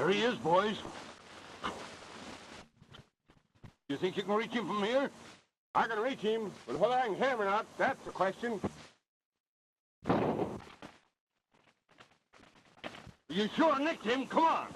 There he is, boys. You think you can reach him from here? I can reach him, but whether I can hit him or not, that's the question. You sure nicked him. Come on.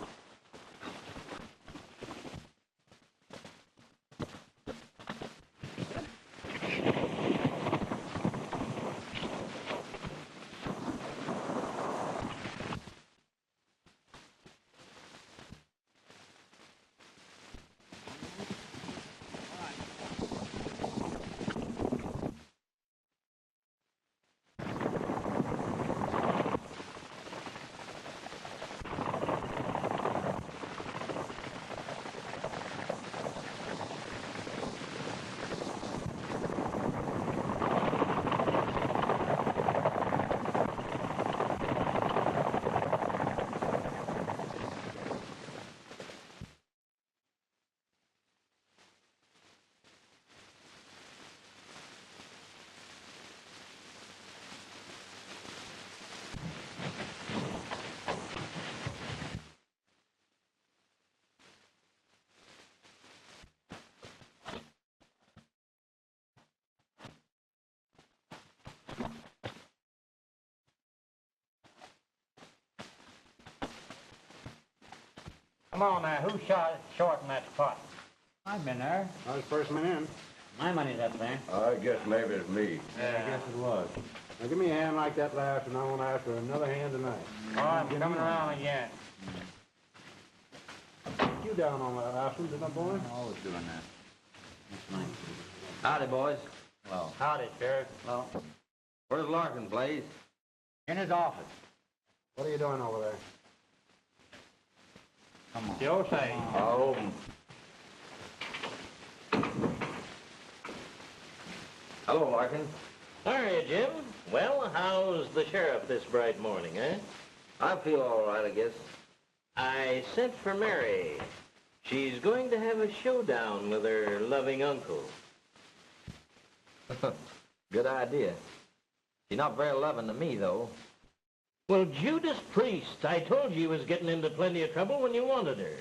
Come on now, who short in that spot? I've been there. I was first man in. My money's up there. I guess maybe it's me. Yeah, I guess it was. Now give me a hand like that last, and I won't ask for another hand tonight. Oh, I'm coming around again. You down on that last one, didn't I, boy? I'm always doing that. That's nice. Howdy, boys. Well, howdy, Sheriff. Well, where's Larkin, Blaze? In his office. What are you doing over there? Come on. Joe say. Oh. Hello, Larkin. How are you, Jim? Well, how's the sheriff this bright morning, eh? I feel all right, I guess. I sent for Mary. She's going to have a showdown with her loving uncle. Good idea. She's not very loving to me, though. Well, Judas Priest, I told you he was getting into plenty of trouble when you wanted her.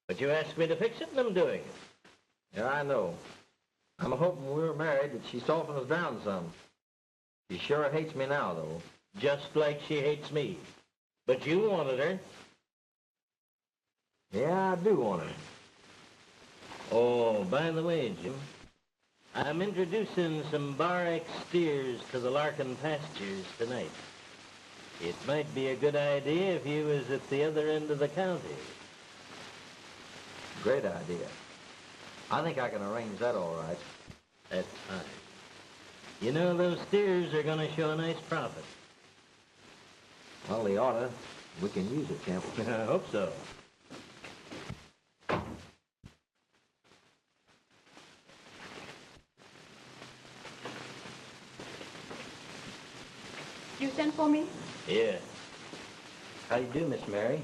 But you asked me to fix it, and I'm doing it. Yeah, I know. I'm hoping we were married that she softened us down some. She sure hates me now, though. Just like she hates me. But you wanted her. Yeah, I do want her. Oh, by the way, Jim, I'm introducing some Bar X steers to the Larkin pastures tonight. It might be a good idea if you was at the other end of the county. Great idea. I think I can arrange that all right. That's fine. You know, those steers are going to show a nice profit. Well, they oughta. We can use it, can't we? I hope so. You sent for me? Yeah. How you do, Miss Mary?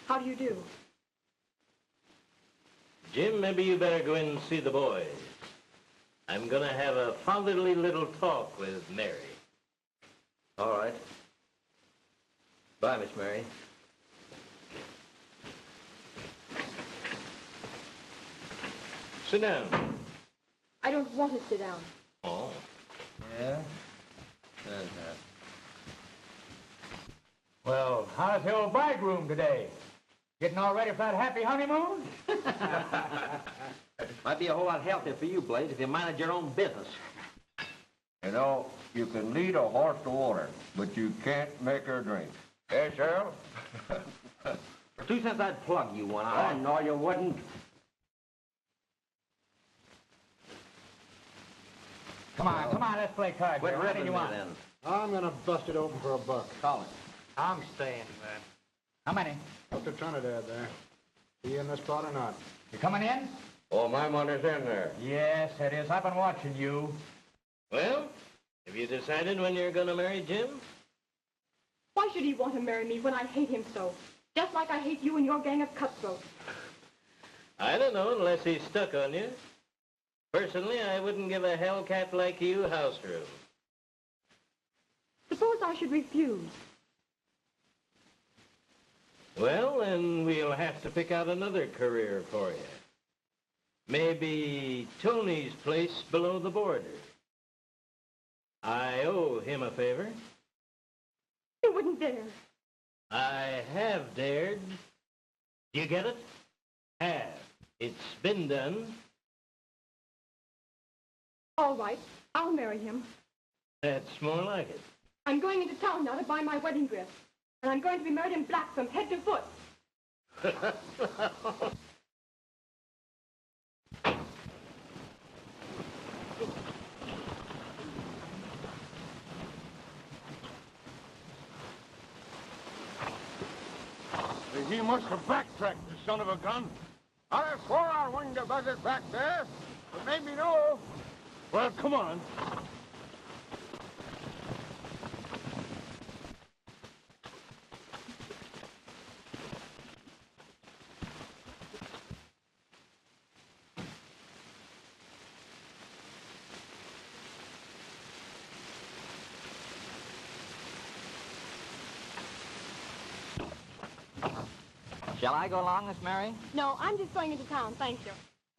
How do you do? Jim, maybe you better go in and see the boys. I'm going to have a fatherly little talk with Mary. All right. Bye, Miss Mary. Sit down. I don't want to sit down. Oh. Yeah? Well, how's the old bridegroom today? Getting all ready for that happy honeymoon? Might be a whole lot healthier for you, Blaze, if you minded your own business. You know, you can lead a horse to water, but you can't make her drink. Eh, Sheriff? For 2 cents, I'd plug you one. Oh, no, you wouldn't. Come on, let's play cards. Quit What do ribbing you me, want? then. I'm gonna bust it open for a buck. Call it. I'm staying, man. How many? Up to Trinidad there. Are you in this spot or not? You coming in? Oh, my money's in there. Yes, it is. I've been watching you. Well, have you decided when you're going to marry Jim? Why should he want to marry me when I hate him so? Just like I hate you and your gang of cutthroats. I don't know unless he's stuck on you. Personally, I wouldn't give a hellcat like you house room. Suppose I should refuse. Well, then we'll have to pick out another career for you. Maybe Tony's place below the border. I owe him a favor. You wouldn't dare. I have dared. Do you get it? Have. It's been done. All right, I'll marry him. That's more like it. I'm going into town now to buy my wedding dress. And I'm going to be married in black from head to foot. He must have backtracked, the son of a gun. I swore I winged a buzzard back there. It made me know. Well, come on. Shall I go along, Miss Mary? No, I'm just going into town, thank you.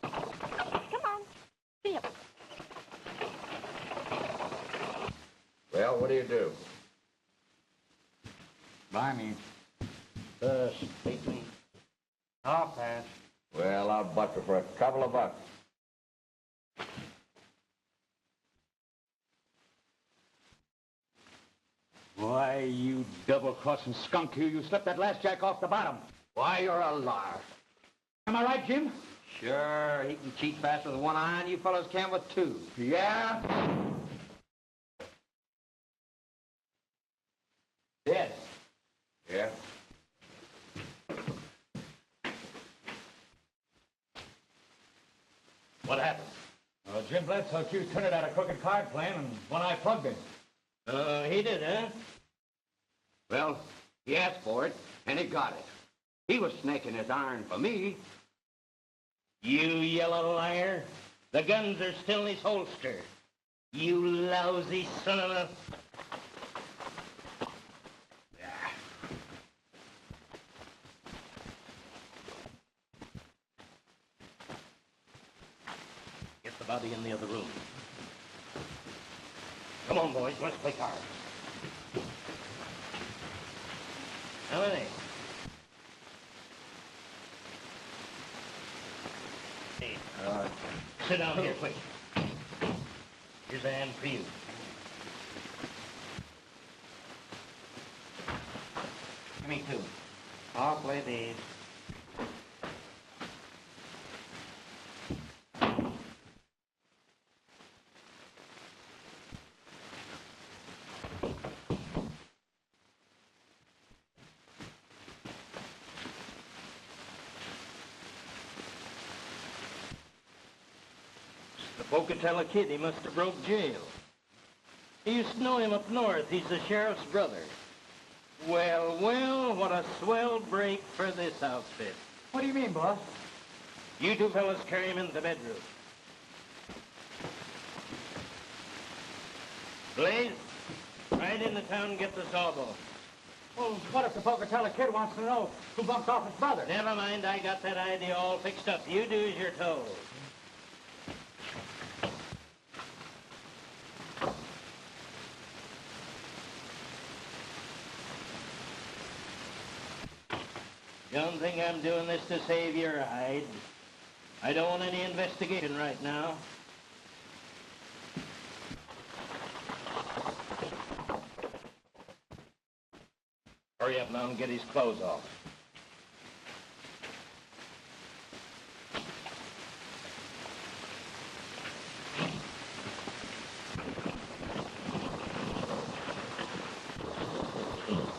Come on. See ya. Well, what do you do? Buy me. Take me. I'll pass. Well, I'll butter for a couple of bucks. Why, you double-crossing skunk, you slipped that last jack off the bottom. Why, you're a liar. Am I right, Jim? Sure, he can cheat faster with one eye, and you fellows can with two. Yeah? Dead. Yeah? What happened? Jim Bledsoe accused Trinidad of crooked card playing, and one eye plugged him. He did, huh? Well, he asked for it, and he got it. He was snaking his iron for me. You yellow liar. The guns are still in his holster. You lousy son of a... Get the body in the other room. Come on, boys, let's play cards. How many? Hey, sit down here, quick. Here's a hand for you. Give me two. I'll play these. Pocatello Kid, he must have broke jail. He used to know him up north. He's the sheriff's brother. Well, well, what a swell break for this outfit. What do you mean, boss? You two fellas carry him into the bedroom. Blaze, ride into town and get the sawbone. Well, what if the Pocatello Kid wants to know who bumped off his brother? Never mind, I got that idea all fixed up. You do as you're told. Don't think I'm doing this to save your hide. I don't want any investigation right now. Hurry up now and get his clothes off.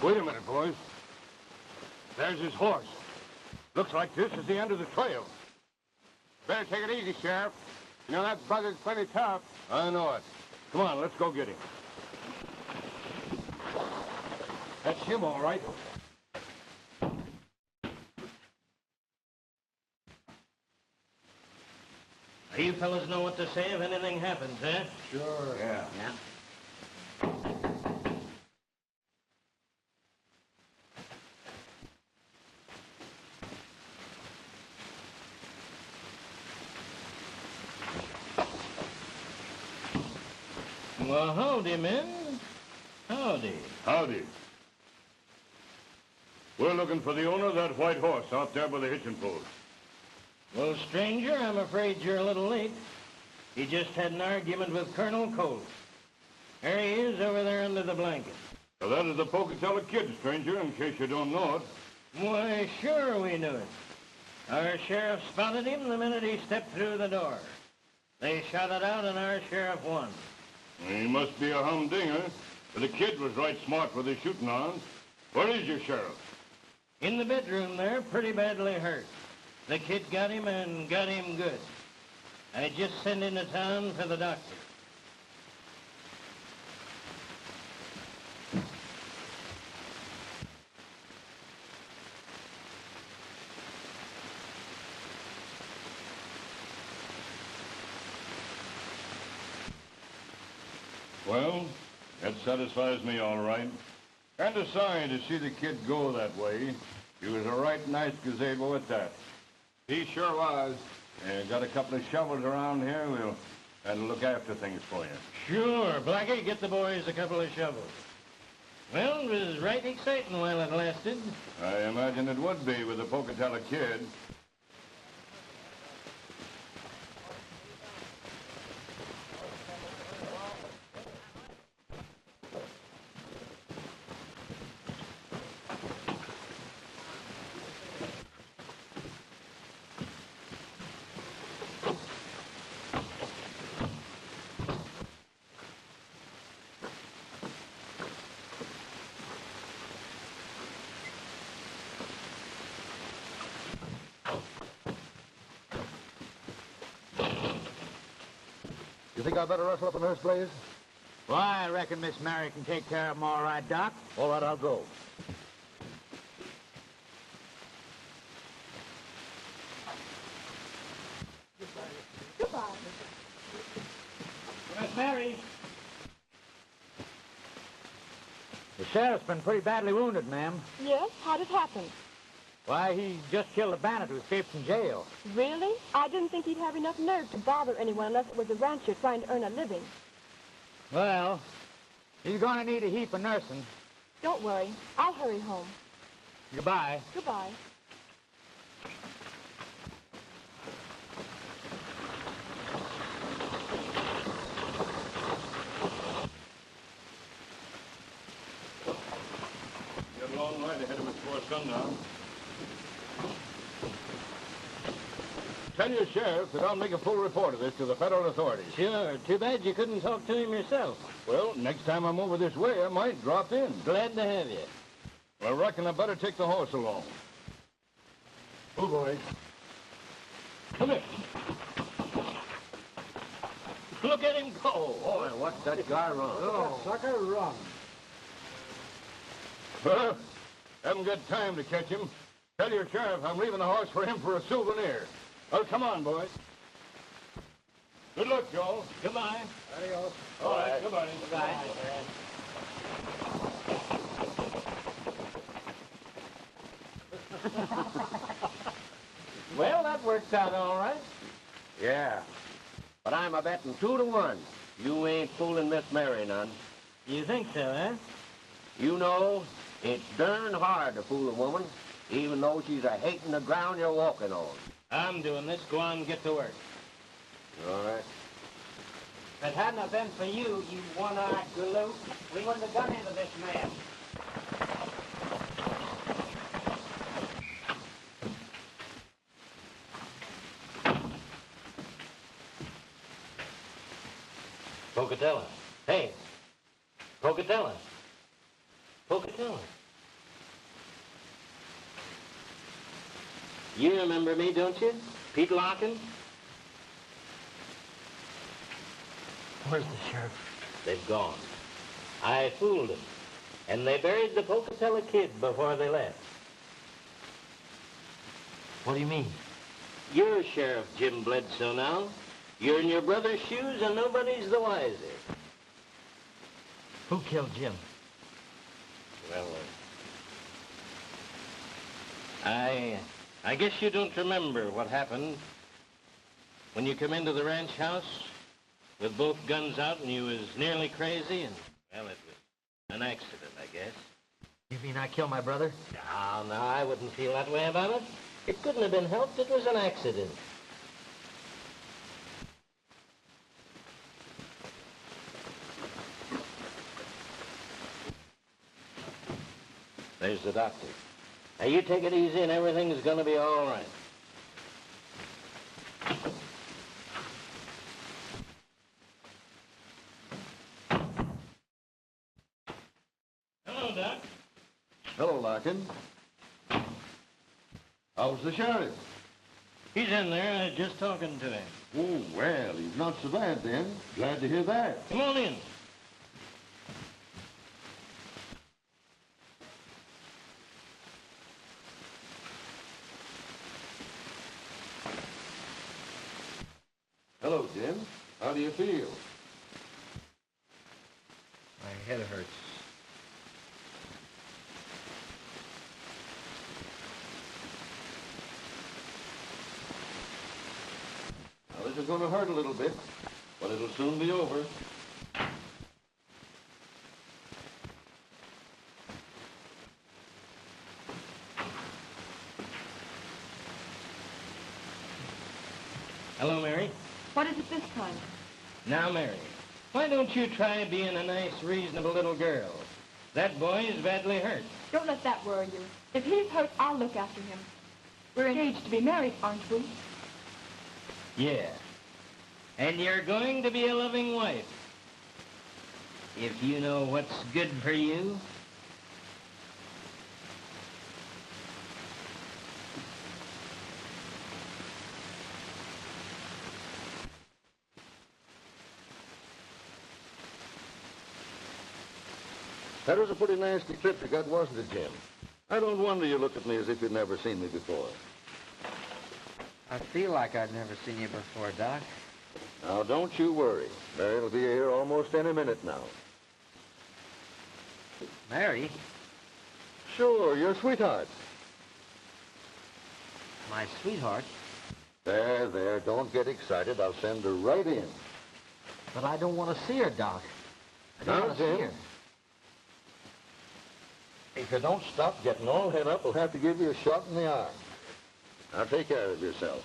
Wait a minute, boys. There's his horse. Looks like this is the end of the trail. Better take it easy, Sheriff. You know that buzzard's plenty tough. I know it. Come on, let's go get him. That's him, all right. You fellas know what to say if anything happens, eh? Sure. Yeah. Well, howdy, men. Howdy. Howdy. We're looking for the owner of that white horse out there by the hitching post. Well, stranger, I'm afraid you're a little late. He just had an argument with Colonel Colt. There he is over there under the blanket. Well, that is the Pocatello Kid, stranger, in case you don't know it. Why, sure we knew it. Our sheriff spotted him the minute he stepped through the door. They shot it out and our sheriff won. He must be a humdinger, but the kid was right smart with his shooting irons. Where is your sheriff? In the bedroom there, pretty badly hurt. The kid got him and got him good. I just sent into town for the doctor. Well, that satisfies me all right. Kind of sorry to see the kid go that way. He was a right nice gazebo at that. He sure was. Got a couple of shovels around here. We'll have to look after things for you. Sure, Blackie, get the boys a couple of shovels. Well, it was right exciting while it lasted. I imagine it would be with the Pocatello Kid. You think I'd better rustle up a nurse, Blaze? Well, I reckon Miss Mary can take care of him all right, Doc. All right, I'll go. Goodbye. Miss Mary. The sheriff's been pretty badly wounded, ma'am. Yes? How did it happen? Why, he just killed a bandit who escaped from jail. Really? I didn't think he'd have enough nerve to bother anyone unless it was a rancher trying to earn a living. Well, he's going to need a heap of nursing. Don't worry. I'll hurry home. Goodbye. Goodbye. Got a long ride ahead of us before sundown. Tell your sheriff that I'll make a full report of this to the federal authorities. Sure, too bad you couldn't talk to him yourself. Well, next time I'm over this way, I might drop in. Glad to have you. I reckon I better take the horse along. Oh, boys. Come here. Look at him go. Boy, what's that guy run? Oh, sucker, run. Well, haven't got time to catch him. Tell your sheriff I'm leaving the horse for him for a souvenir. Well, come on, boys. Good luck, Joel. Goodbye. Adios. All right, goodbye. Goodbye. Well, that works out all right. Yeah. But I'm a betting 2-1. You ain't fooling Miss Mary none. You think so, huh? You know, it's darn hard to fool a woman, even though she's a hating the ground you're walking on. I'm doing this. Go on and get to work. All right. If it hadn't have been for you, you one-eyed galoot, we wouldn't have got into this mess. Pocatello. Hey. Pocatello. Pocatello. You remember me, don't you? Pete Larkin? Where's the sheriff? They've gone. I fooled them. And they buried the Pocatello Kid before they left. What do you mean? You're Sheriff Jim Bledsoe now. You're in your brother's shoes and nobody's the wiser. Who killed Jim? Well, I guess you don't remember what happened when you come into the ranch house with both guns out and you was nearly crazy and, well, it was an accident, I guess. You mean I killed my brother? No, I wouldn't feel that way about it. It couldn't have been helped. It was an accident. There's the doctor. Now, you take it easy and everything's gonna be all right. Hello, Doc. Hello, Larkin. How's the sheriff? He's in there. I was just talking to him. Oh, well, he's not so bad then. Glad to hear that. Come on in. Hello, Jim. How do you feel? My head hurts. Now, this is going to hurt a little bit, but it'll soon be over. Hello, Mary. What is it this time? Now, Mary, why don't you try being a nice, reasonable little girl? That boy is badly hurt. Don't let that worry you. If he's hurt, I'll look after him. We're engaged to be married, aren't we? Yeah. And you're going to be a loving wife. If you know what's good for you. That was a pretty nasty trip you got, wasn't it, Jim? I don't wonder you look at me as if you'd never seen me before. I feel like I've never seen you before, Doc. Now, don't you worry. Mary'll be here almost any minute now. Mary? Sure, your sweetheart. My sweetheart? There, don't get excited. I'll send her right in. But I don't want to see her, Doc. I don't Now, want to see Jim. her. If you don't stop getting all head up, we'll have to give you a shot in the arm. Now, take care of yourself.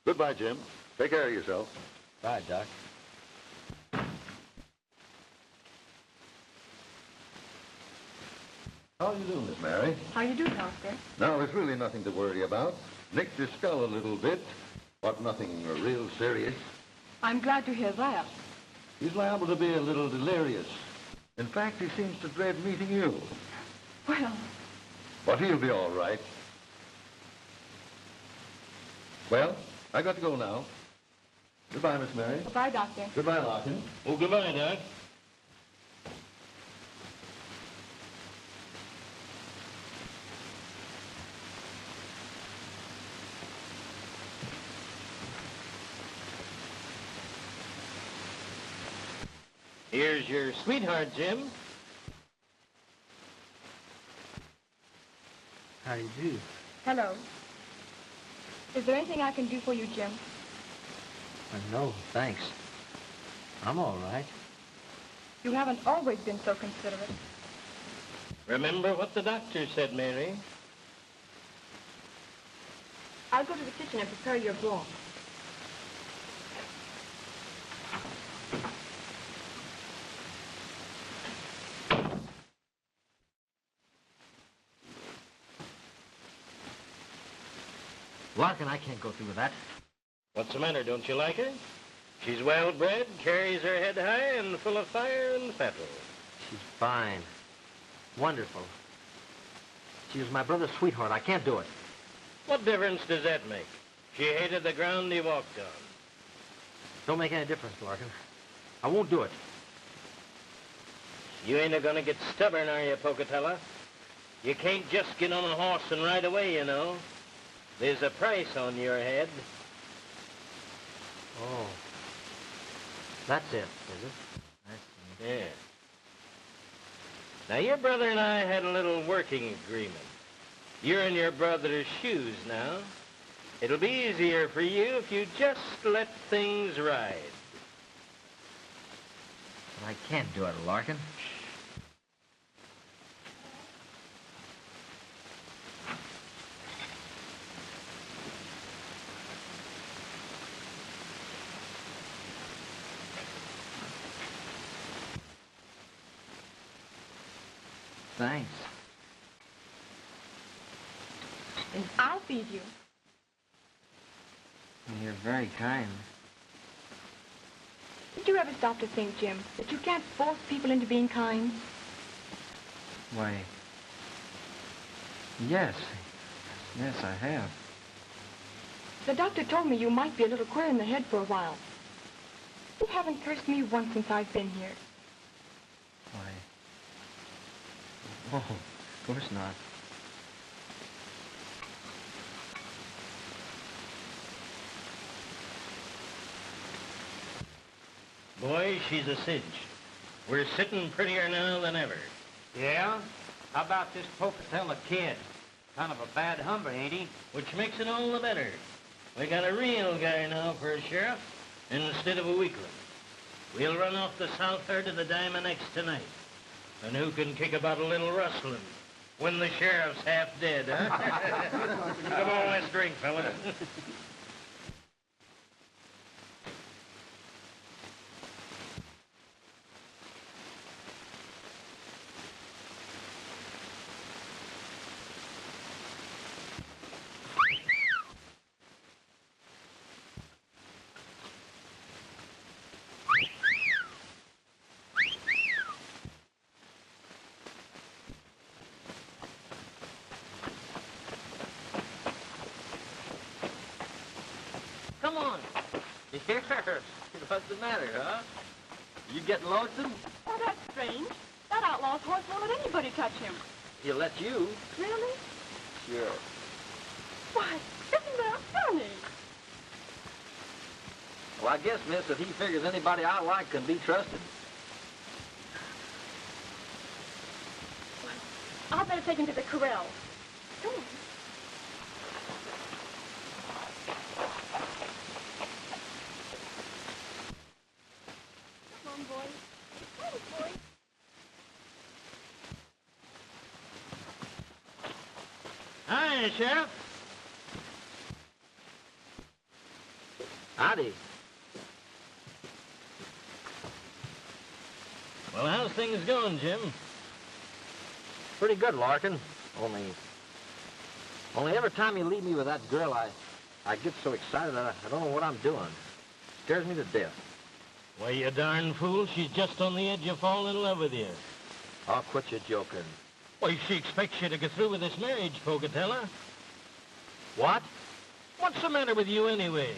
Goodbye, Jim. Take care of yourself. Bye, Doc. How are you doing, Miss Mary? How you do, Doctor? Now, there's really nothing to worry about. Nicked his skull a little bit, but nothing real serious. I'm glad to hear that. He's liable to be a little delirious. In fact, he seems to dread meeting you. Well, But he'll be all right. Well, I got to go now. Goodbye, Miss Mary. goodbye, Doctor. Goodbye, Larkin. Oh, goodbye, Doc. Here's your sweetheart, Jim. How do you do? Hello. Is there anything I can do for you, Jim? No, thanks. I'm all right. You haven't always been so considerate. Remember what the doctor said, Mary. I'll go to the kitchen and prepare your broth. Larkin, I can't go through with that. What's the matter? Don't you like her? She's well-bred, carries her head high, and full of fire and fettle. She's fine. Wonderful. She was my brother's sweetheart. I can't do it. What difference does that make? She hated the ground he walked on. Don't make any difference, Larkin. I won't do it. You ain't a-gonna get stubborn, are you, Pocatello? You can't just get on a horse and ride away, you know. There's a price on your head. Oh. That's it, is it? I see. Yeah. Now, your brother and I had a little working agreement. You're in your brother's shoes now. It'll be easier for you if you just let things ride. But I can't do it, Larkin. Thanks. And I'll feed you. You're very kind. Did you ever stop to think, Jim, that you can't force people into being kind? Why, yes. Yes, I have. The doctor told me you might be a little queer in the head for a while. You haven't cursed me once since I've been here. Why? Oh, of course not. Boy, she's a cinch. We're sitting prettier now than ever. Yeah? How about this Pocatello Kid? Kind of a bad humber, ain't he? Which makes it all the better. We got a real guy now for a sheriff instead of a weakling. We'll run off the south herd of the Diamond X tonight. And who can kick about a little rustling when the sheriff's half dead, huh? Come on, let's drink, fellas. Come on. Here. What's the matter, huh? You getting lonesome? Oh, that's strange. That outlaw's horse won't let anybody touch him. He'll let you. Really? Sure. Why, isn't that funny? Well, I guess, miss, if he figures anybody I like can be trusted. Well, I'll better take him to the corral. Come on. Come on, boy. Come on, boy. Hi, Sheriff. Howdy. Well, how's things going, Jim? Pretty good, Larkin. Only every time you leave me with that girl, I get so excited that I don't know what I'm doing. Scares me to death. Why, you darn fool, she's just on the edge of falling in love with you. Oh, quit your joking. Why, she expects you to get through with this marriage, Pocatello. What? What's the matter with you, anyway?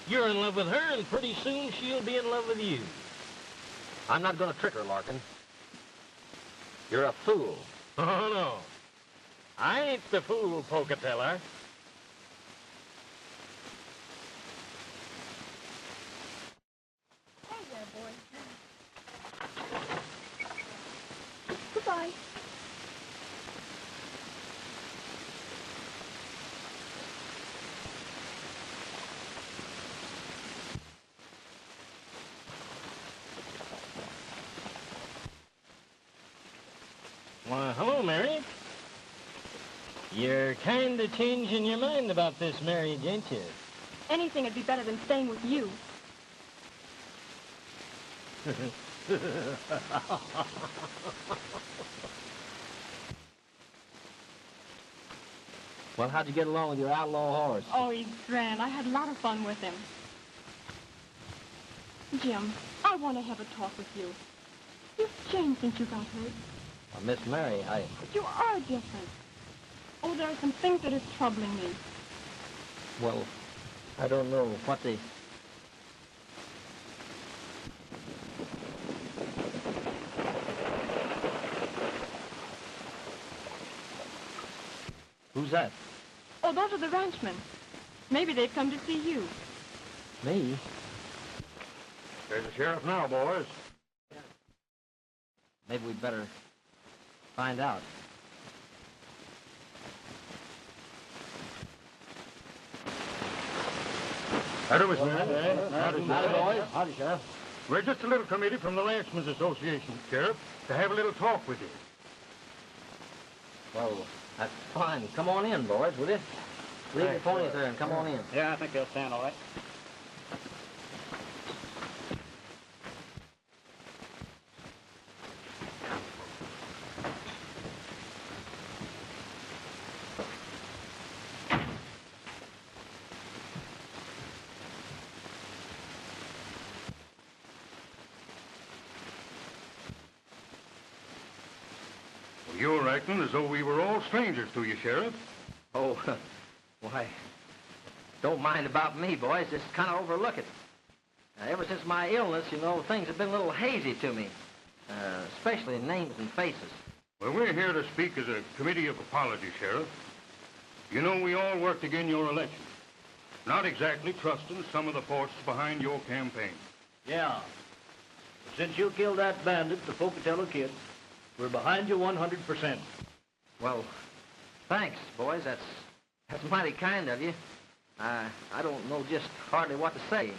You're in love with her, and pretty soon she'll be in love with you. I'm not going to trick her, Larkin. You're a fool. Oh, no. I ain't the fool, Pocatello. Hey there, boy. Goodbye. Why, hello, Mary. You're kind of changing your mind about this marriage, ain't you? Anything would be better than staying with you. Well, how'd you get along with your outlaw horse? Oh, he's grand. I had a lot of fun with him. Jim, I want to have a talk with you. You've changed since you got hurt. Well, Miss Mary, But you are different. Oh, there are some things that are troubling me. Well, I don't know what they... Who's that? Oh, those are the ranchmen. Maybe they've come to see you. Me? There's the sheriff now, boys. Maybe we'd better find out. Howdy, Miss Meehan. Howdy, boys. Howdy, Sheriff. We're just a little committee from the Ranchmen's Association, Sheriff, to have a little talk with you. Well, that's fine. Come on in, boys, will you? Leave your ponies there and come on in. Yeah, I think they'll stand all right. You're acting as though we were all strangers to you, Sheriff. Oh, why, don't mind about me, boys. Just kind of overlook it. Ever since my illness, you know, things have been a little hazy to me, especially in names and faces. Well, we're here to speak as a committee of apology, Sheriff. You know, we all worked again your election. Not exactly trusting some of the forces behind your campaign. Yeah. Since you killed that bandit, the Pocatello Kid, we're behind you 100%. Well, thanks, boys. That's mighty kind of you. I don't know just hardly what to say.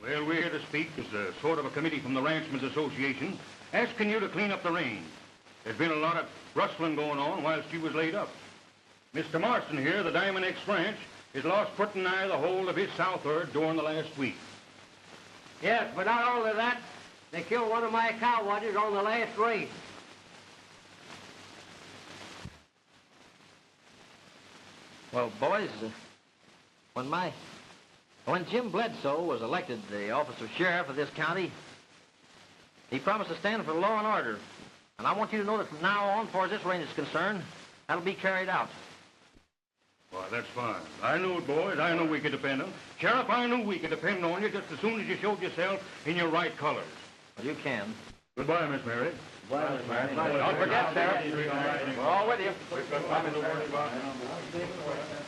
Well, we're here to speak as a sort of a committee from the Ranchmen's Association, asking you to clean up the range. There's been a lot of rustling going on whilst you was laid up. Mr. Marston here, the Diamond X Ranch, has lost pretty nigh the whole of his south herd during the last week. Yes, but not only that, they killed one of my cow watchers on the last raid. Well, boys, when Jim Bledsoe was elected the office of sheriff of this county, he promised to stand for law and order. And I want you to know that from now on, as far as this range is concerned, that'll be carried out. Why, that's fine. I knew it, boys. I knew we could depend on you. Sheriff, I knew we could depend on you just as soon as you showed yourself in your right colors. Well, you can. Goodbye, Miss Mary. Goodbye, Miss Mary. Don't forget, Sheriff. We're all with you.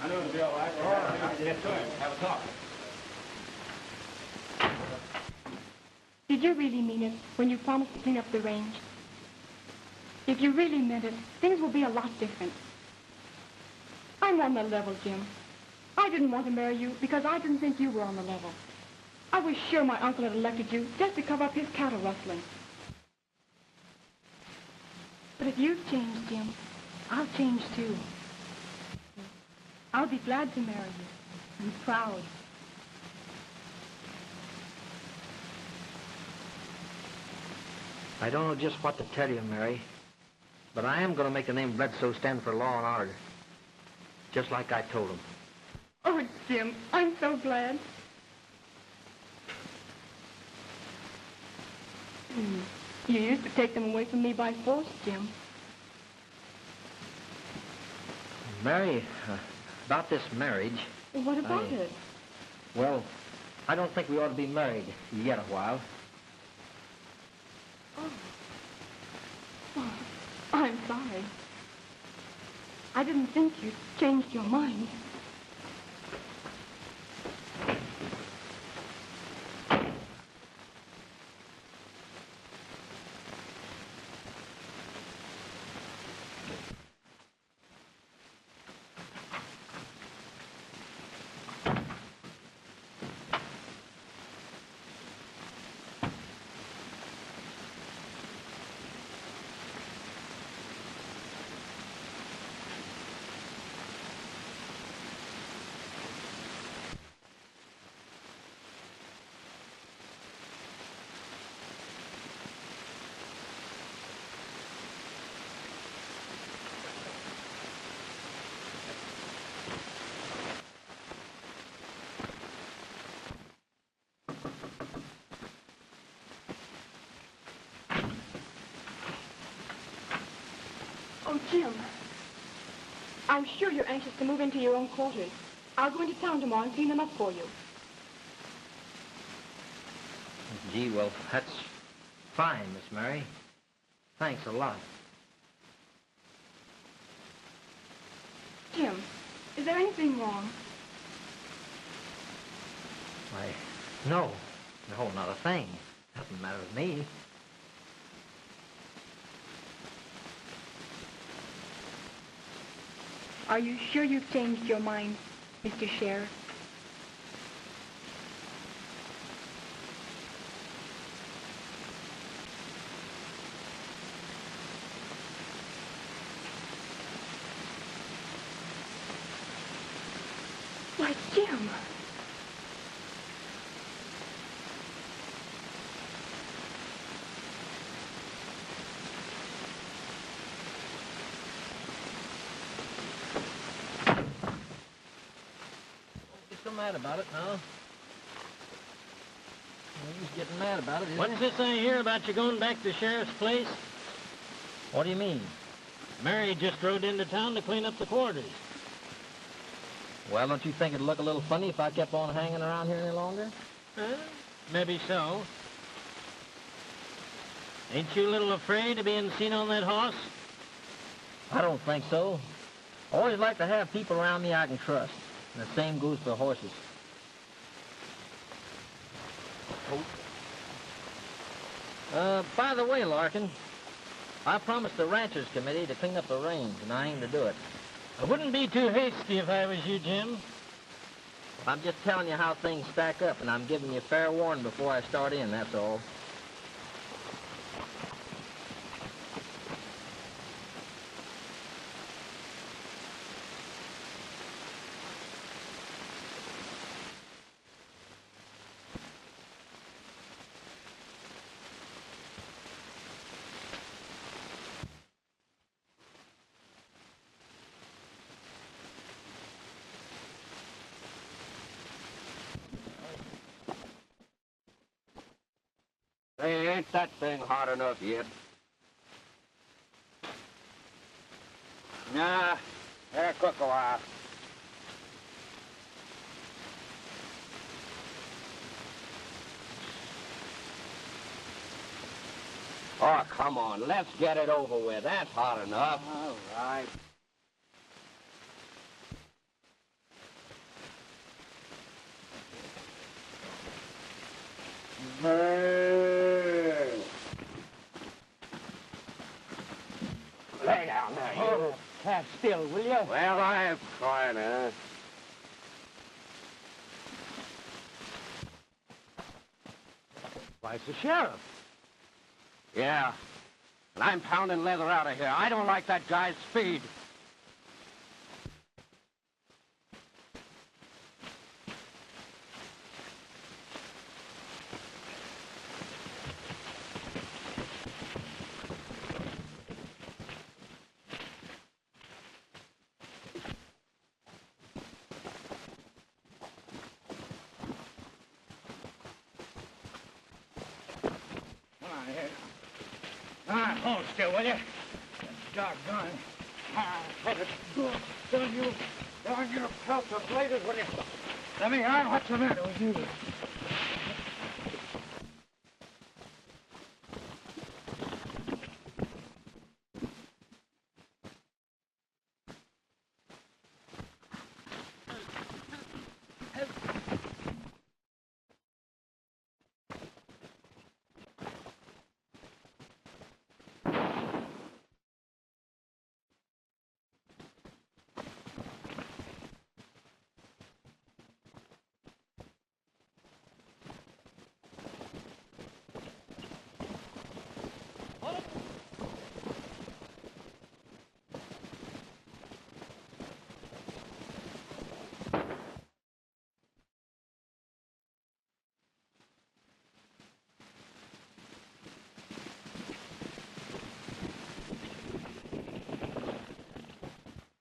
I know it'll be all right. Yes, sir. Have a talk. Did you really mean it when you promised to clean up the range? If you really meant it, things will be a lot different. I'm on the level, Jim. I didn't want to marry you because I didn't think you were on the level. I was sure my uncle had elected you just to cover up his cattle rustling. But if you've changed, Jim, I'll change too. I'll be glad to marry you. I'm proud. I don't know just what to tell you, Mary, but I am going to make the name Bledsoe stand for law and order, just like I told him. Oh, Jim, I'm so glad. You used to take them away from me by force, Jim. Mary, about this marriage... Well, what about it? Well, I don't think we ought to be married yet a while. Oh, I'm sorry. I didn't think you'd changed your mind. Oh, Jim, I'm sure you're anxious to move into your own quarters. I'll go into town tomorrow and clean them up for you. Gee, well, that's fine, Miss Mary. Thanks a lot. Jim, is there anything wrong? Why, no. No, not a thing. Doesn't matter to me. Are you sure you've changed your mind, Mr. Sheriff? Why, Jim. Get so mad about it now. He's getting mad about it, isn't What's this I hear about you going back to the sheriff's place? What do you mean? Mary just rode into town to clean up the quarters. Well, don't you think it'd look a little funny if I kept on hanging around here any longer? Maybe so. Ain't you a little afraid of being seen on that horse? I don't think so. I always like to have people around me I can trust. And the same goes for horses. By the way, Larkin, I promised the ranchers committee to clean up the range, and I aim to do it. I wouldn't be too hasty if I was you, Jim. I'm just telling you how things stack up, and I'm giving you fair warning before I start in, that's all. Hey, ain't that thing hot enough yet? Nah, let it cook a while. Oh, come on, let's get it over with. That's hot enough. All right. Lay down there, you. Oh, cat still, will you? Well, I'm trying, Why, it's the sheriff. Yeah. And I'm pounding leather out of here. I don't like that guy's speed. Hold still, will you? Doggone. Let it go. Don't you pelt the bladed when you... Let me on. What's the matter with you?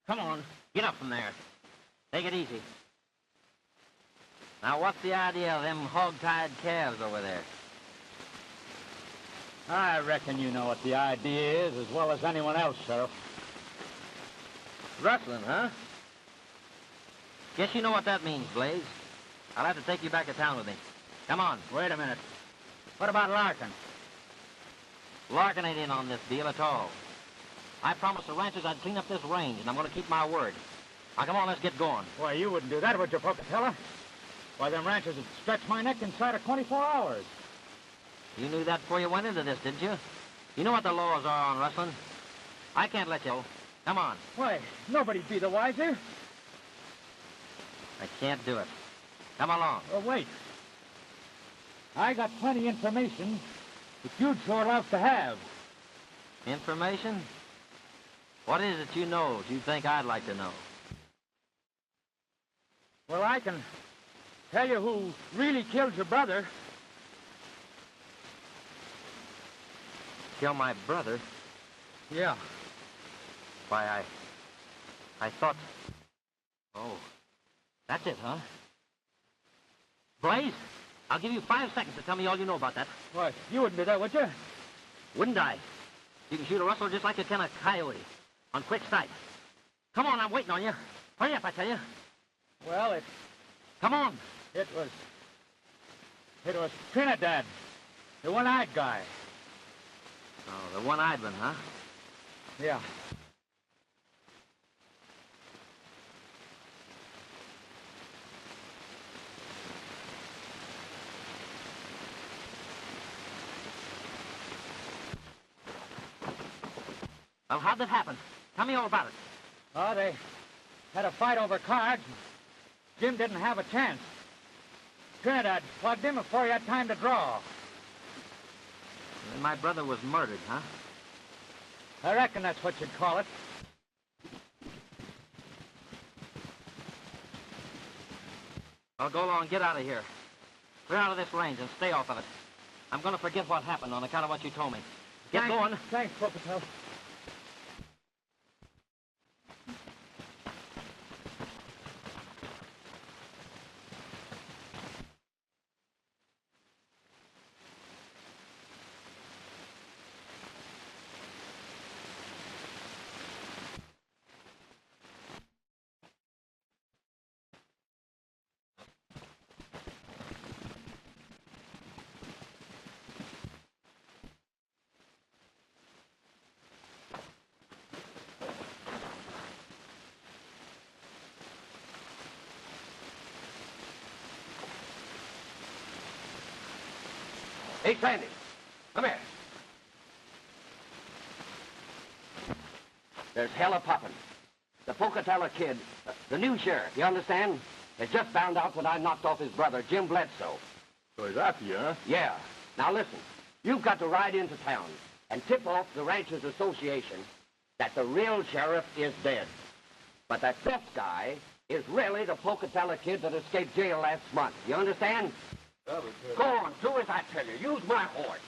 Come on, get up from there. Take it easy. Now, what's the idea of them hog-tied calves over there? I reckon you know what the idea is as well as anyone else, Sheriff. Rustling, huh? Guess you know what that means, Blaze. I'll have to take you back to town with me. Come on. Wait a minute. What about Larkin? Larkin ain't in on this deal at all. I promised the ranchers I'd clean up this range, and I'm going to keep my word. Now, come on, let's get going. Why, you wouldn't do that, would you, Pocatello? Why, them ranchers would stretch my neck inside of 24 hours. You knew that before you went into this, didn't you? You know what the laws are on rustling. I can't let you go. Come on. Why, nobody'd be the wiser. I can't do it. Come along. Oh, wait. I got plenty information that you'd sure love to have. Information? What is it you know that you think I'd like to know? Well, I can tell you who really killed your brother. Kill my brother? Yeah. Why, I thought... Oh, that's it, huh? Blaze, I'll give you 5 seconds to tell me all you know about that. What? You wouldn't do that, would you? Wouldn't I? You can shoot a rustler just like you can a coyote. On quick sight. Come on, I'm waiting on you. Hurry up, I tell you. Well, Come on. It was Trinidad, the one-eyed guy. Oh, the one-eyed one, huh? Yeah. Well, how'd that happen? Tell me all about it. Oh, they had a fight over cards. Jim didn't have a chance. Trinidad plugged him before he had time to draw. And my brother was murdered, huh? I reckon that's what you'd call it. Well, go along, get out of here. Clear out of this range and stay off of it. I'm going to forget what happened on account of what you told me. Get going. Thanks, Pocatello. Hey, Sandy, come here. There's hell a-poppin'. The Pocatello Kid, the new sheriff, you understand, has just found out that I knocked off his brother, Jim Bledsoe. So he's after you, huh? Yeah. Now listen, you've got to ride into town and tip off the Ranchers Association that the real sheriff is dead. But that this guy is really the Pocatello Kid that escaped jail last month. You understand? Go on, do as I tell you. Use my horse.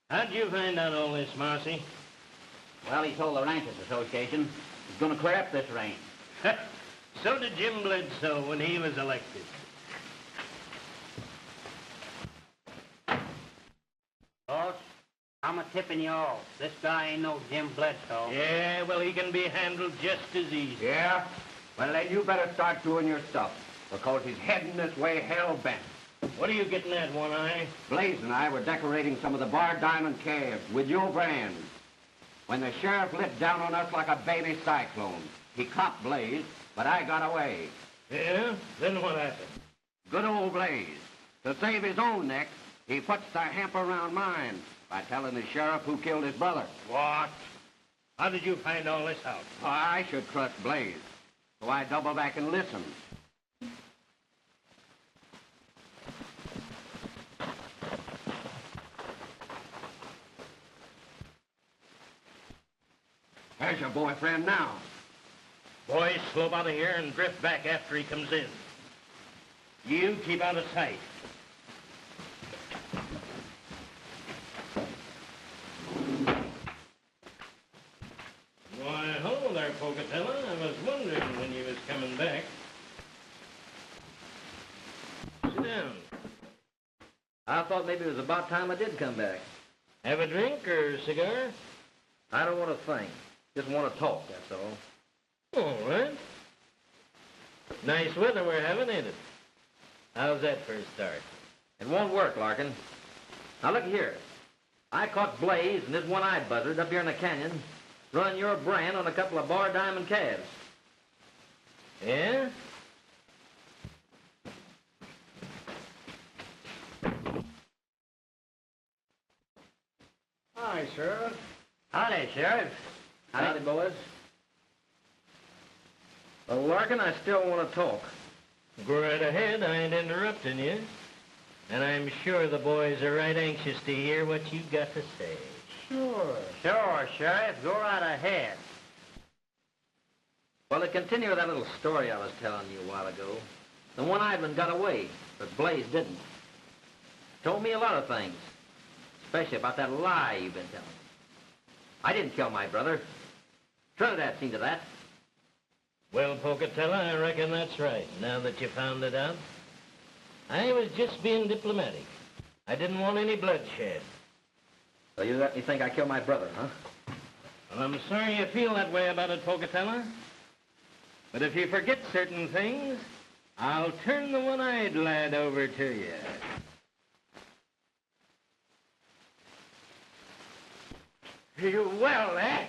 How'd you find out all this, Marcey? Well, he told the Ranchers Association he's going to clear up this range. So did Jim Bledsoe when he was elected. Boss, I'm a-tipping you all. This guy ain't no Jim Bledsoe. Yeah, well, he can be handled just as easy. Yeah? Well, then you better start doing your stuff, because he's heading this way hell-bent. What are you getting at, One Eye? Blaze and I were decorating some of the barred diamond calves with your brand when the sheriff lit down on us like a baby cyclone. He caught Blaze, but I got away. Yeah? Then what happened? Good old Blaze. To save his own neck, he puts the hamper around mine by telling the sheriff who killed his brother. What? How did you find all this out? I should trust Blaze, so I double back and listen. There's your boyfriend now. Boys, slope out of here and drift back after he comes in. You keep out of sight. Why, hello there, Pocatello. I was wondering when you was coming back. Sit down. I thought maybe it was about time I did come back. Have a drink or a cigar? I don't want to think. Just want to talk, that's all. All right. Nice weather we're having, ain't it? How's that for a start? It won't work, Larkin. Now, look here. I caught Blaze and this one-eyed buzzard up here in the canyon running your brand on a couple of bar diamond calves. Yeah? Hi, Sheriff. Howdy, Sheriff. Howdy, boys. Well, Larkin, I still want to talk. Go right ahead. I ain't interrupting you. And I'm sure the boys are right anxious to hear what you've got to say. Sure, Sheriff. Go right ahead. Well, to continue with that little story I was telling you a while ago, the one-eyed got away, but Blaze didn't. Told me a lot of things, especially about that lie you've been telling. I didn't kill my brother. Trinidad seen to that. Well, Pocatello, I reckon that's right, now that you found it out. I was just being diplomatic. I didn't want any bloodshed. So you let me think I killed my brother, huh? Well, I'm sorry you feel that way about it, Pocatello. But if you forget certain things, I'll turn the one-eyed lad over to you. You will, eh?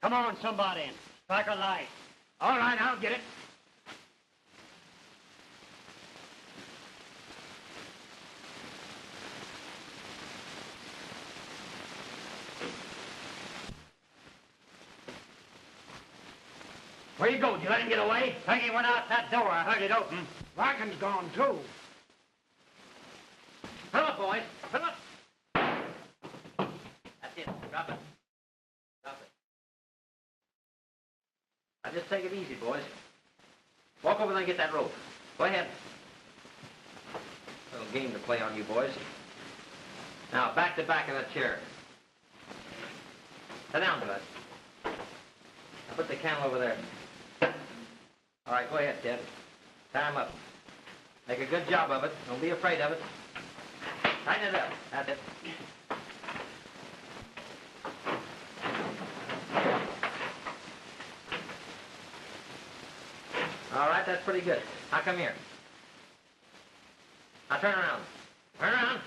Come on, somebody. Strike a light. All right, I'll get it. Where you go? Did you let him get away? I think he went out that door. I heard it open. Larkin's gone, too. Fill up, boys. Fill up. That's it. Drop it. Drop it. Now, just take it easy, boys. Walk over there and get that rope. Go ahead. Little game to play on you boys. Now, back to back in that chair. Sit down, Bud. Now, put the camel over there. All right, go ahead, Ted. Tie him up. Make a good job of it. Don't be afraid of it. Tighten it up. That's it. All right, that's pretty good. Now come here. Now turn around. Turn around.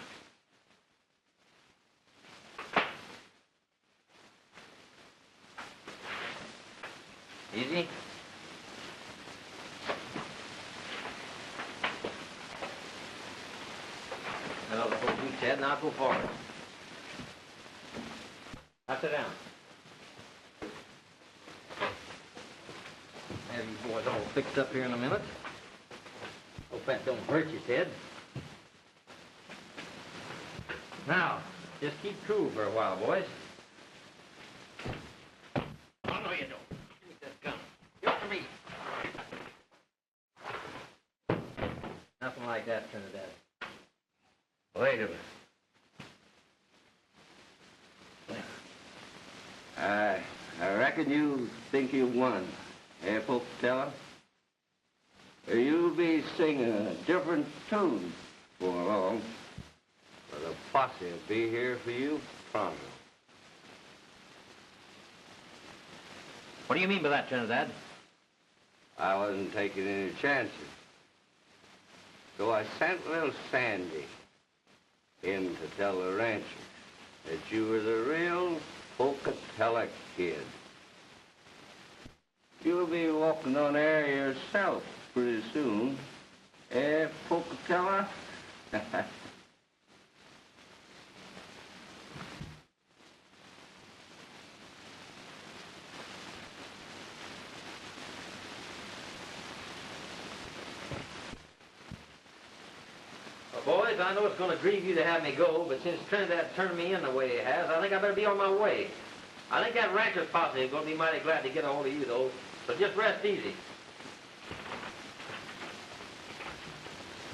Easy. Now the whole boot's head. Now go forward. Now sit down. Have you boys all fixed up here in a minute. Hope that don't hurt you, Ted. Now, just keep cool for a while, boys. Oh, no, you don't. Give me that gun. Give it to me. Nothing like that, Trinidad. Wait a minute. I reckon you think you won, eh, Pocatello? You'll be singing a different tune before long. But the posse will be here for you pronto. What do you mean by that, Trinidad? I wasn't taking any chances. So I sent little Sandy in to tell the ranchers that you were the real Pocatello Kid. You'll be walking on air yourself pretty soon, eh, Pocatello? Boys, I know it's going to grieve you to have me go, but since Trinidad turned me in the way he has, I think I better be on my way. I think that rancher's posse is going to be mighty glad to get a hold of you, though. So just rest easy.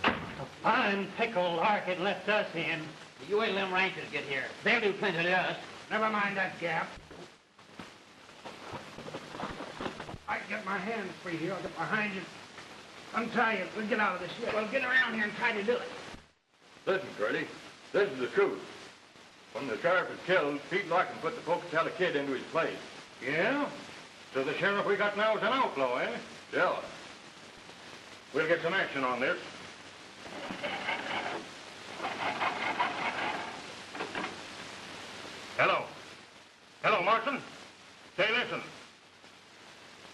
A fine pickle Larkin left us in. You wait till them ranchers get here. They'll do plenty to us. Never mind that gap. I can get my hands free here. I'll get behind you. Untie you. We'll get out of this here. Well, get around here and try to do it. Listen, Curly, this is the truth. When the sheriff was killed, Pete Larkin put the Pocatello Kid into his place. Yeah? So the sheriff we got now is an outlaw, eh? Yeah. We'll get some action on this. Hello. Hello, Marceline. Say, listen.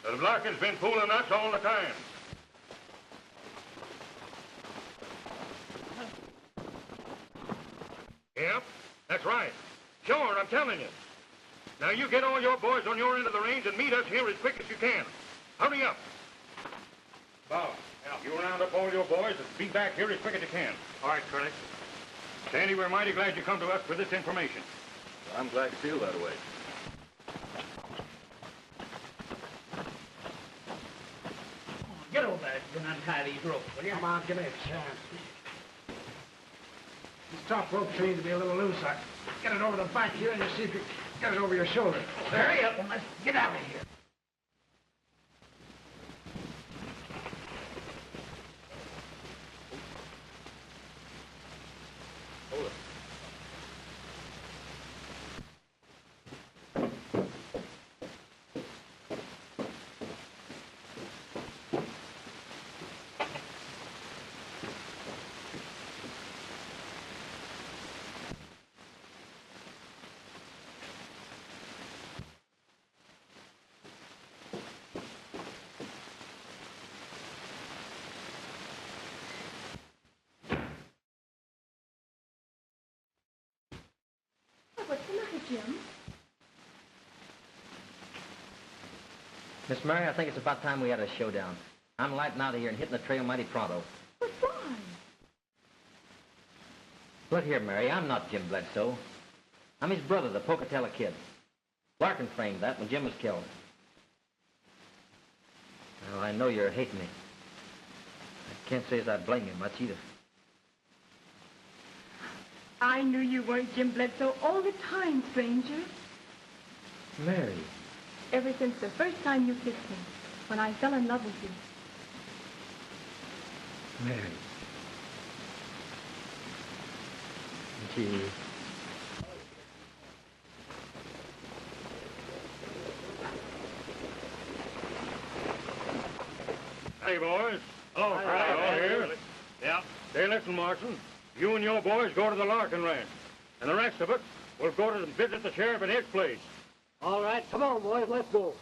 The Larkin's been fooling us all the time. Yep, that's right. Sure, I'm telling you. Now, you get all your boys on your end of the range and meet us here as quick as you can. Hurry up. Bob, you round up all your boys and be back here as quick as you can. All right, Curly. Sandy, we're mighty glad you come to us for this information. I'm glad to feel that way. Get over there and untie these ropes, will you? Come on, give me a chance. These top ropes need to be a little loose. I get it over the back here and you see if you get it over your shoulder. Hurry up and let's get out of here. What's the matter, Jim? Miss Mary, I think it's about time we had a showdown. I'm lighting out of here and hitting the trail mighty pronto. But why? Look here, Mary, I'm not Jim Bledsoe. I'm his brother, the Pocatello Kid. Larkin framed that when Jim was killed. Well, I know you're hating me. I can't say as I blame you much either. I knew you weren't Jim Bledsoe all the time, stranger. Mary. Ever since the first time you kissed me, when I fell in love with you. Mary. Gee. Hey, boys. Hello, Fred. Hello, here. Yeah. Hey, listen, Marceline. You and your boys go to the Larkin ranch. And the rest of us will go to visit the sheriff at his place. All right, come on, boys, let's go.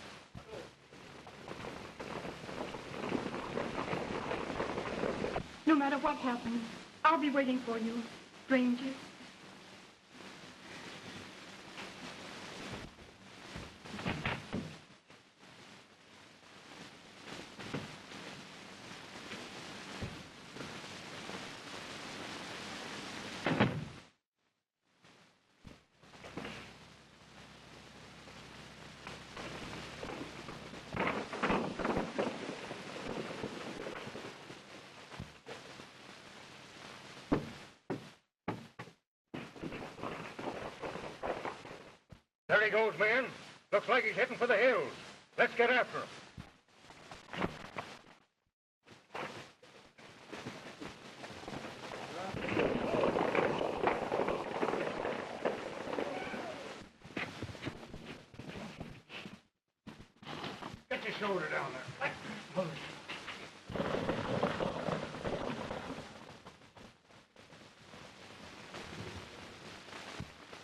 No matter what happens, I'll be waiting for you, stranger. There he goes, man. Looks like he's heading for the hills. Let's get after him. Get your shoulder down there. Hold it.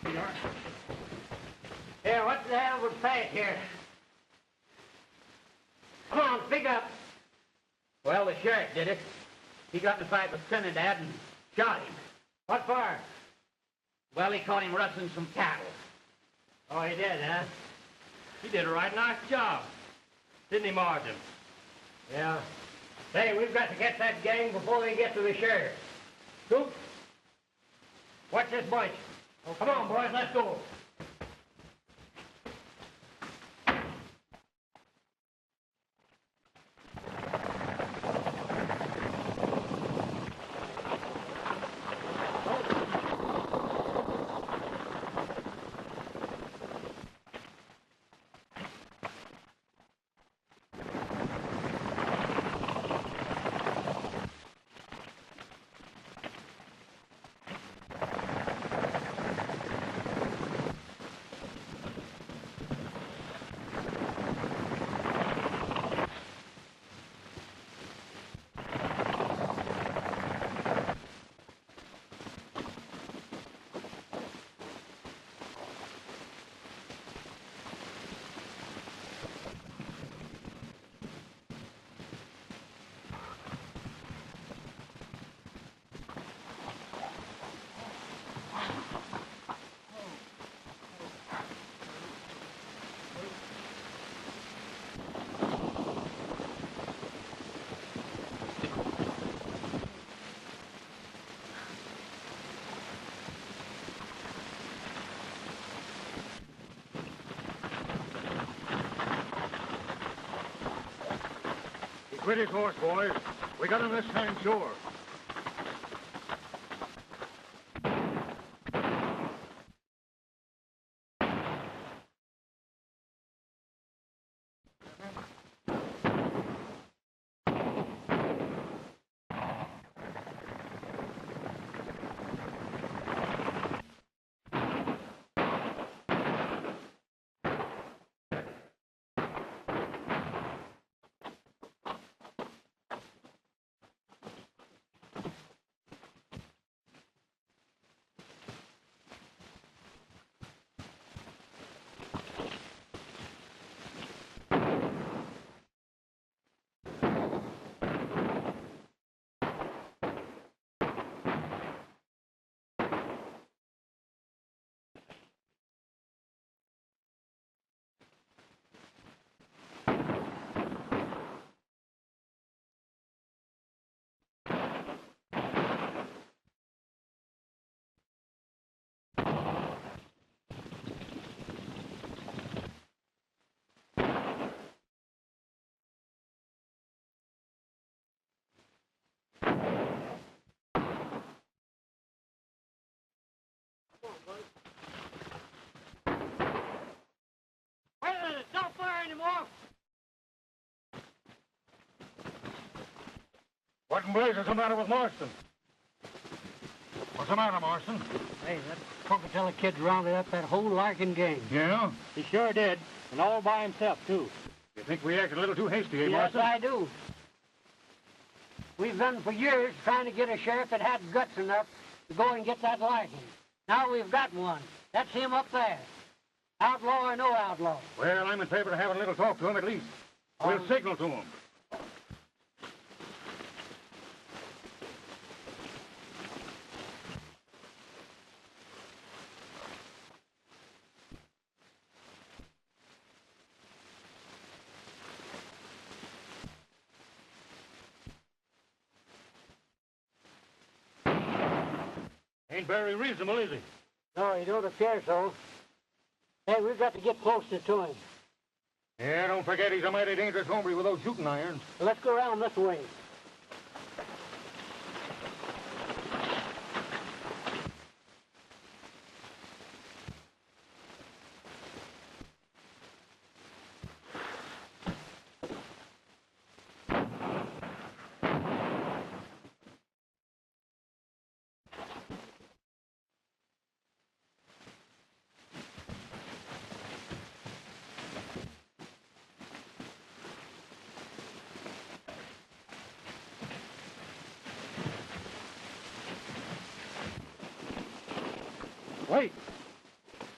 Here you are. Yeah, what the hell was Pat here? Come on, speak up. Well, the sheriff did it. He got in a fight with Trinidad and shot him. What for? Well, he caught him rustling some cattle. Oh, he did, huh? He did a right nice job. Didn't he, Martin? Yeah. Say, we've got to get that gang before they get to the sheriff. Scoop, watch this bunch. Oh, come on, boys, let's go. He quit his horse, boys. We got him this time, sure. Don't fire anymore. What in blazes the matter with Marston? What's the matter, Marston? Hey, that Pocatello Kid rounded up that whole Larkin gang. Yeah? He sure did, and all by himself, too. You think we acted a little too hasty, eh, Yes, Marston? I do. We've been for years trying to get a sheriff that had guts enough to go and get that Larkin. Now we've got one. That's him up there. Outlaw or no outlaw. Well, I'm in favor of having a little talk to him at least. We'll signal to him. Ain't very reasonable, is he? No, you don't appear so. Hey, we've got to get closer to him. Yeah, don't forget he's a mighty dangerous hombre with those shooting irons. Well, let's go around this way. Wait!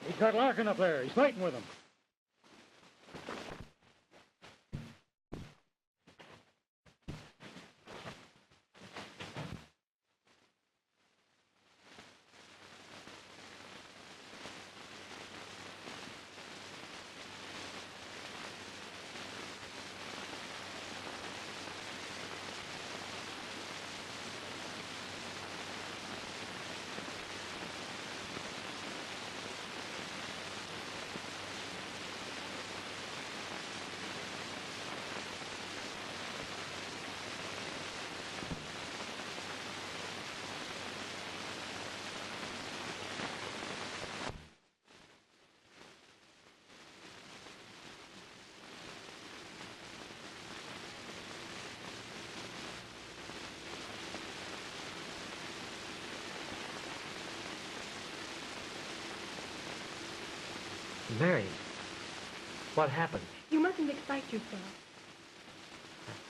He's got Larkin up there. He's fighting with him. Mary, what happened? You mustn't excite yourself.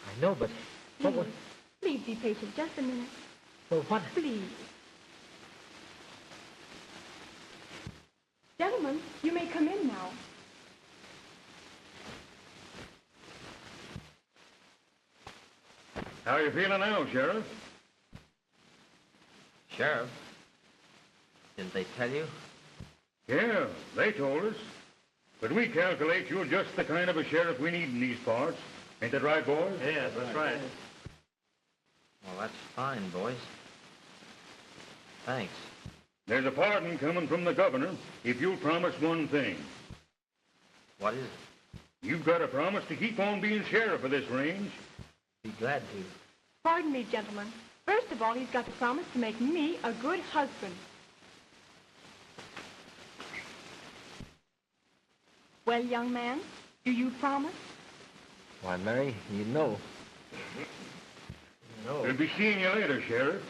I know, but what was... Please be patient just a minute. Well, what... Please. Gentlemen, you may come in now. How are you feeling now, Sheriff? Sheriff? Didn't they tell you? Yeah, they told us. But we calculate you're just the kind of a sheriff we need in these parts. Ain't that right, boys? Yes, that's right. Well, that's fine, boys. Thanks. There's a pardon coming from the governor if you'll promise one thing. What is it? You've got to promise to keep on being sheriff of this range. Be glad to. Pardon me, gentlemen. First of all, he's got to promise to make me a good husband. Well, young man, do you promise? Why, Mary, you know. We'll be seeing you later, Sheriff.